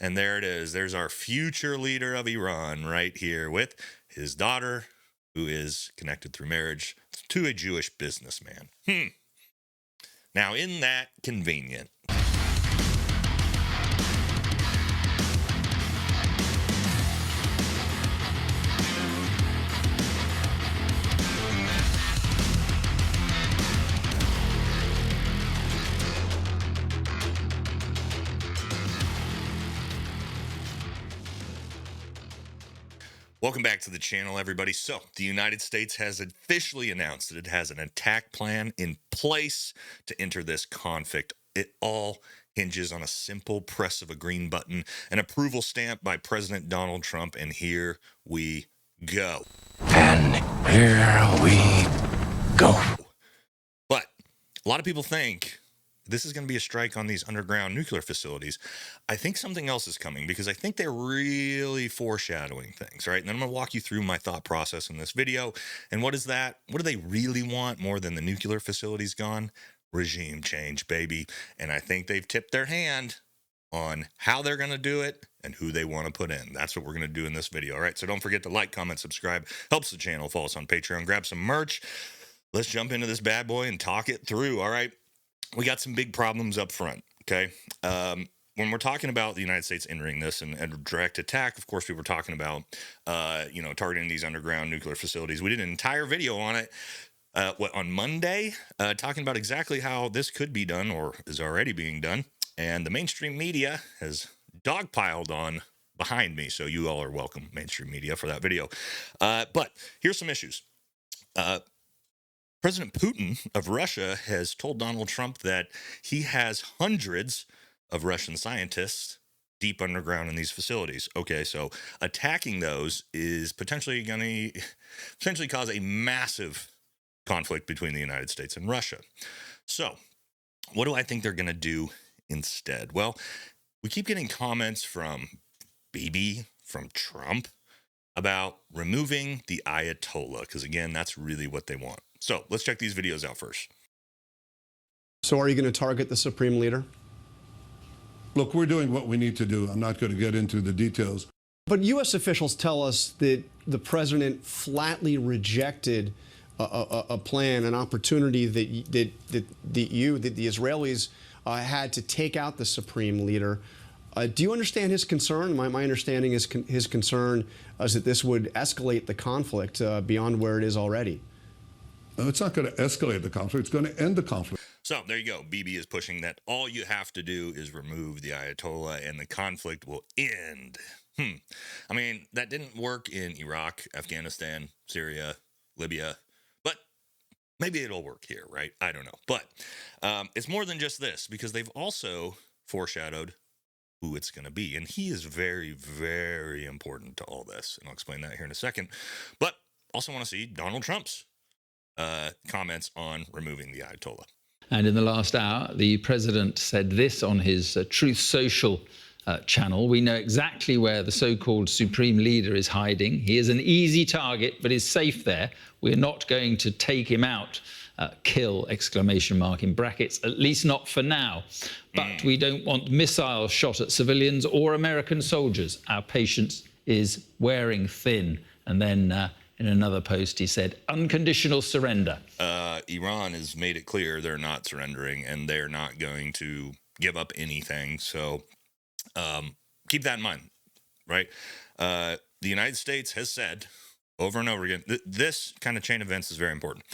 And there it is. There's our future leader of Iran right here with his daughter, who is connected through marriage to a Jewish businessman. Now, isn't that convenient? Welcome back to the channel, everybody. So, the United States has officially announced that it has an attack plan in place to enter this conflict. It all hinges on a simple press of a green button, an approval stamp by President Donald Trump, and here we go. And here we go. But a lot of people think this is going to be a strike on these underground nuclear facilities. I think something else is coming because I think they're really foreshadowing things, right? And then I'm going to walk you through my thought process in this video. And what is that? What do they really want more than the nuclear facilities gone? Regime change, baby. And I think they've tipped their hand on how they're going to do it and who they want to put in. That's what we're going to do in this video. All right. So don't forget to like, comment, subscribe. Helps the channel. Follow us on Patreon. Grab some merch. Let's jump into this bad boy and talk it through. All right. We got some big problems up front, okay? When we're talking about the United States entering this and a direct attack, of course, we were talking about, targeting these underground nuclear facilities. We did an entire video on it, on Monday, talking about exactly how this could be done or is already being done. And the mainstream media has dogpiled on behind me, so you all are welcome, mainstream media, for that video. But here's some issues. President Putin of Russia has told Donald Trump that he has hundreds of Russian scientists deep underground in these facilities. Okay, so attacking those is potentially going to cause a massive conflict between the United States and Russia. So what do I think they're going to do instead? Well, we keep getting comments from Bibi, from Trump, about removing the Ayatollah, because again, that's really what they want. So let's check these videos out first. So are you going to target the Supreme Leader? Look, we're doing what we need to do. I'm not going to get into the details. But U.S. officials tell us that the president flatly rejected a plan, an opportunity that the Israelis had to take out the Supreme Leader. Do you understand his concern? My understanding is his concern is that this would escalate the conflict beyond where it is already. It's not going to escalate the conflict. It's going to end the conflict. So there you go. Bibi is pushing that all you have to do is remove the Ayatollah and the conflict will end. I mean, that didn't work in Iraq, Afghanistan, Syria, Libya, but maybe it'll work here, right? I don't know. But it's more than just this, because they've also foreshadowed who it's going to be. And he is very, very important to all this. And I'll explain that here in a second. But also want to see Donald Trump's comments on removing the Ayatollah. And in the last hour, the president said this on his Truth Social channel. We know exactly where the so-called supreme leader is hiding. He is an easy target, but is safe there. We're not going to take him out. Kill, exclamation mark in brackets, at least not for now. But we don't want missiles shot at civilians or American soldiers. Our patience is wearing thin. And then in another post, he said, unconditional surrender. Iran has made it clear they're not surrendering and they're not going to give up anything. So keep that in mind, right? The United States has said over and over again, this kind of chain of events is very important.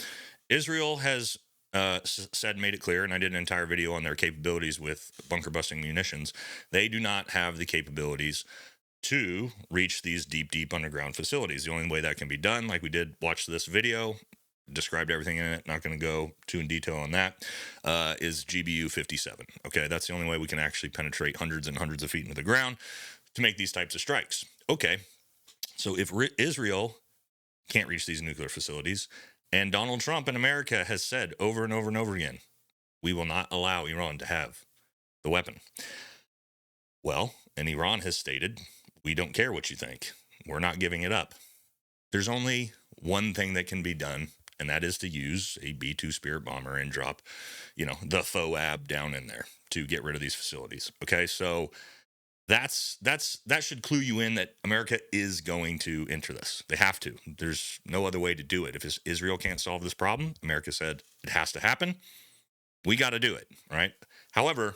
Israel has made it clear, and I did an entire video on their capabilities with bunker busting munitions. They do not have the capabilities to reach these deep, deep underground facilities. The only way that can be done, like we did watch this video, described everything in it, not going to go too in detail on that, is GBU 57. Okay, that's the only way we can actually penetrate hundreds and hundreds of feet into the ground to make these types of strikes. Okay, so if Israel can't reach these nuclear facilities, and Donald Trump in America has said over and over and over again, we will not allow Iran to have the weapon. Well, and Iran has stated, we don't care what you think. We're not giving it up. There's only one thing that can be done, and that is to use a B-2 Spirit bomber and drop, the FOAB down in there to get rid of these facilities. Okay, so that should clue you in that America is going to enter this. They have to. There's no other way to do it. If Israel can't solve this problem, America said it has to happen. We got to do it, right? However,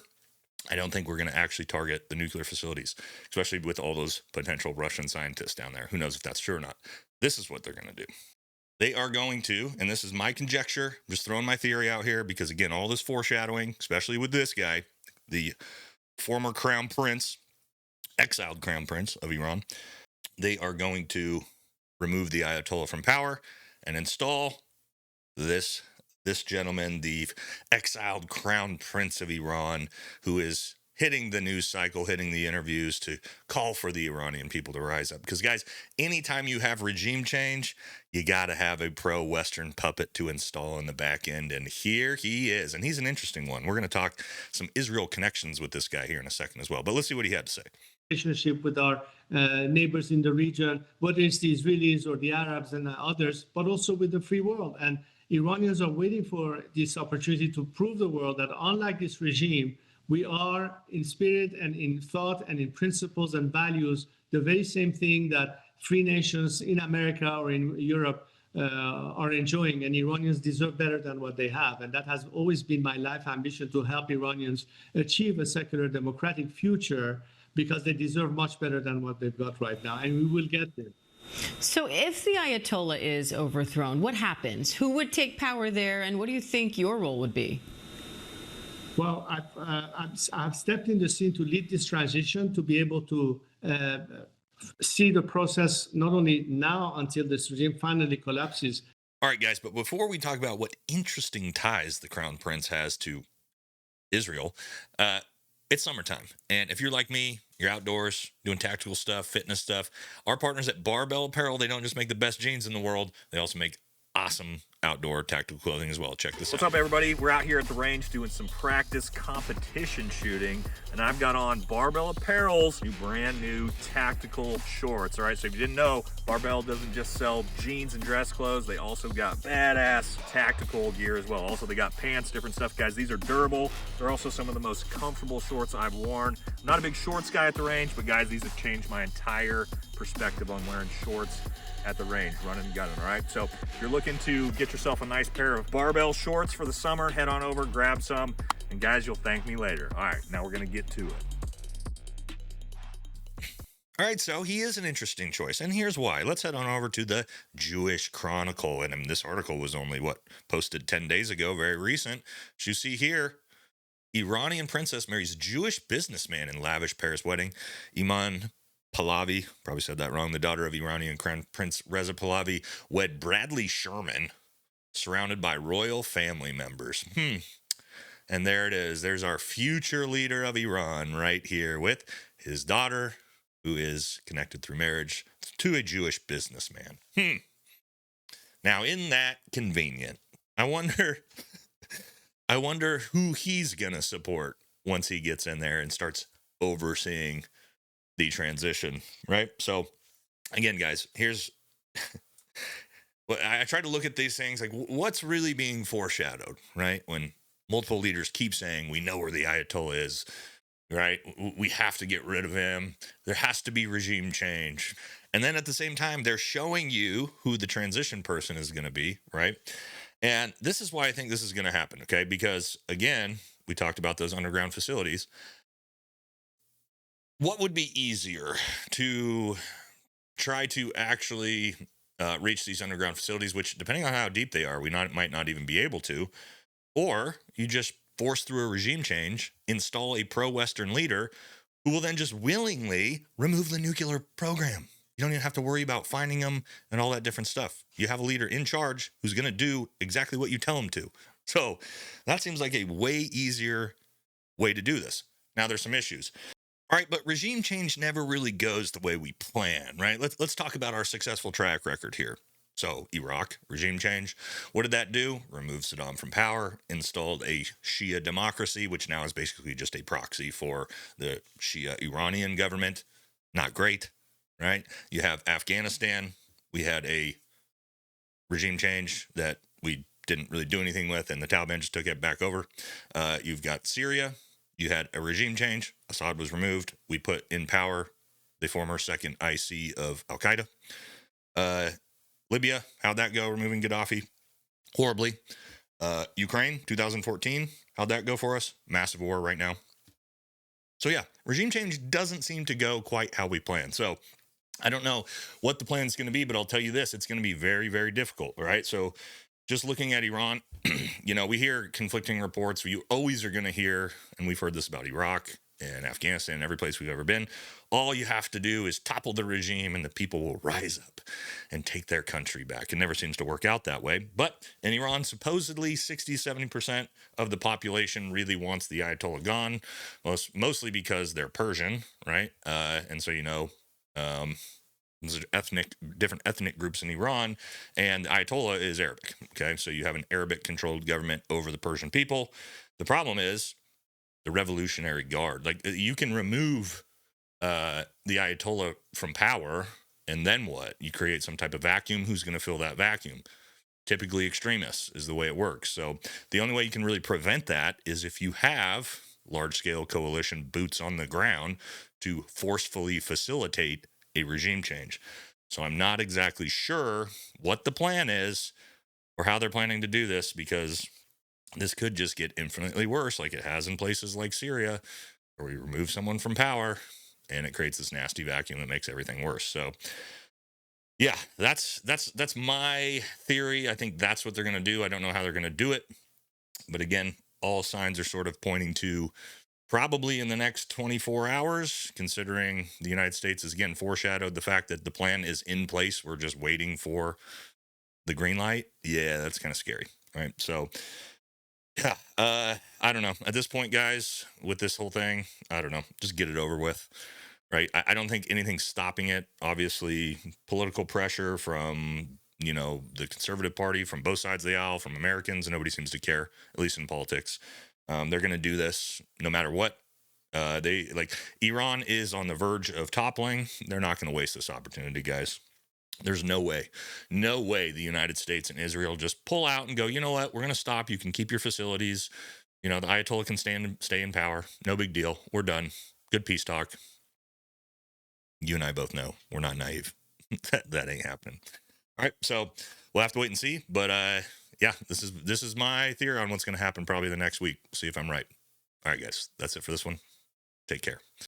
I don't think we're going to actually target the nuclear facilities, especially with all those potential Russian scientists down there. Who knows if that's true or not? This is what they're going to do. They are going to, and this is my conjecture, I'm just throwing my theory out here because, again, all this foreshadowing, especially with this guy, the former crown prince, exiled crown prince of Iran, they are going to remove the Ayatollah from power and install this gentleman, the exiled crown prince of Iran, who is hitting the news cycle, hitting the interviews to call for the Iranian people to rise up. Because, guys, anytime you have regime change, you got to have a pro-Western puppet to install in the back end. And here he is. And he's an interesting one. We're going to talk some Israel connections with this guy here in a second as well. But let's see what he had to say. Relationship with our neighbors in the region, whether it's the Israelis or the Arabs and others, but also with the free world. And Iranians are waiting for this opportunity to prove the world that unlike this regime, we are in spirit and in thought and in principles and values the very same thing that free nations in America or in Europe are enjoying, and Iranians deserve better than what they have. And that has always been my life ambition, to help Iranians achieve a secular democratic future, because they deserve much better than what they've got right now, and we will get there. So if the Ayatollah is overthrown, what happens? Who would take power there, and what do you think your role would be? Well, I've stepped in the scene to lead this transition, to be able to see the process not only now until this regime finally collapses. All right, guys, but before we talk about what interesting ties the Crown Prince has to Israel, it's summertime. And if you're like me, you're outdoors doing tactical stuff, fitness stuff. Our partners at Barbell Apparel, they don't just make the best jeans in the world, they also make awesome outdoor tactical clothing as well. Check this out. What's up, everybody? We're out here at the range doing some practice competition shooting, and I've got on Barbell Apparel's brand new tactical shorts. All right, so if you didn't know, Barbell doesn't just sell jeans and dress clothes, they also got badass tactical gear as well. Also, they got pants, different stuff, guys. These are durable. They're also some of the most comfortable shorts I've worn. I'm not a big shorts guy at the range, but guys, these have changed my entire perspective on wearing shorts at the range, running and gunning. All right, so if you're looking to get yourself a nice pair of Barbell shorts for the summer, head on over, grab some, and guys, you'll thank me later. All right, now we're gonna get to it. All right, so he is an interesting choice, and here's why. Let's head on over to the Jewish Chronicle, and this article was only, posted 10 days ago, very recent. As you see here, Iranian princess marries Jewish businessman in lavish Paris wedding. Iman Pahlavi, probably said that wrong, the daughter of Iranian Crown Prince Reza Pahlavi, wed Bradley Sherman, surrounded by royal family members. And there it is. There's our future leader of Iran right here with his daughter, who is connected through marriage to a Jewish businessman. Now, isn't that convenient? I wonder who he's going to support once he gets in there and starts overseeing the transition, right? So, again, guys, here's well, I try to look at these things like what's really being foreshadowed, right? When multiple leaders keep saying, we know where the Ayatollah is, right? We have to get rid of him. There has to be regime change. And then at the same time, they're showing you who the transition person is going to be, right? And this is why I think this is going to happen, okay? Because, again, we talked about those underground facilities. What would be easier, to try to actually reach these underground facilities, which, depending on how deep they are, we might not even be able to, or you just force through a regime change, install a pro-Western leader who will then just willingly remove the nuclear program. You don't even have to worry about finding them and all that different stuff. You have a leader in charge who's going to do exactly what you tell him to. So that seems like a way easier way to do this. Now, there's some issues. All right, but regime change never really goes the way we plan, right? Let's talk about our successful track record here. So, Iraq, regime change. What did that do? Remove Saddam from power, installed a Shia democracy, which now is basically just a proxy for the Shia Iranian government. Not great, right? You have Afghanistan. We had a regime change that we didn't really do anything with, and the Taliban just took it back over. You've got Syria. You had a regime change. Assad was removed. We put in power the former second IC of Al Qaeda. Libya, how'd that go? Removing Gaddafi horribly. Ukraine, 2014, how'd that go for us? Massive war right now. So yeah, regime change doesn't seem to go quite how we planned. So I don't know what the plan is going to be, but I'll tell you this, it's going to be very, very difficult, right? So just looking at Iran, we hear conflicting reports. You always are going to hear, and we've heard this about Iraq and Afghanistan and every place we've ever been. All you have to do is topple the regime and the people will rise up and take their country back. It never seems to work out that way. But in Iran, supposedly 60-70% of the population really wants the Ayatollah gone, mostly because they're Persian, right? And so, there's different ethnic groups in Iran, and Ayatollah is Arabic. Okay, so you have an Arabic-controlled government over the Persian people. The problem is the Revolutionary Guard. Like, you can remove the Ayatollah from power, and then what? You create some type of vacuum. Who's going to fill that vacuum? Typically extremists is the way it works. So the only way you can really prevent that is if you have large-scale coalition boots on the ground to forcefully facilitate a regime change. So I'm not exactly sure what the plan is or how they're planning to do this, because this could just get infinitely worse, like it has in places like Syria, where we remove someone from power and it creates this nasty vacuum that makes everything worse. So yeah, that's my theory. I think that's what they're going to do. I don't know how they're going to do it, but again, all signs are sort of pointing to probably in the next 24 hours, considering the United States has again foreshadowed the fact that the plan is in place. We're just waiting for the green light. Yeah, that's kind of scary. All right. So yeah, I don't know. At this point, guys, with this whole thing, I don't know. Just get it over with. Right. I don't think anything's stopping it. Obviously, political pressure from, the conservative party, from both sides of the aisle, from Americans, and nobody seems to care, at least in politics. They're going to do this no matter what. Iran is on the verge of toppling. They're not going to waste this opportunity, guys. There's no way the United States and Israel just pull out and go, you know what, we're going to stop. You can keep your facilities. The Ayatollah can stay in power. No big deal. We're done. Good peace talk. You and I both know we're not naive. that ain't happening. All right. So we'll have to wait and see. But yeah, this is my theory on what's going to happen probably the next week. See if I'm right. All right, guys. That's it for this one. Take care.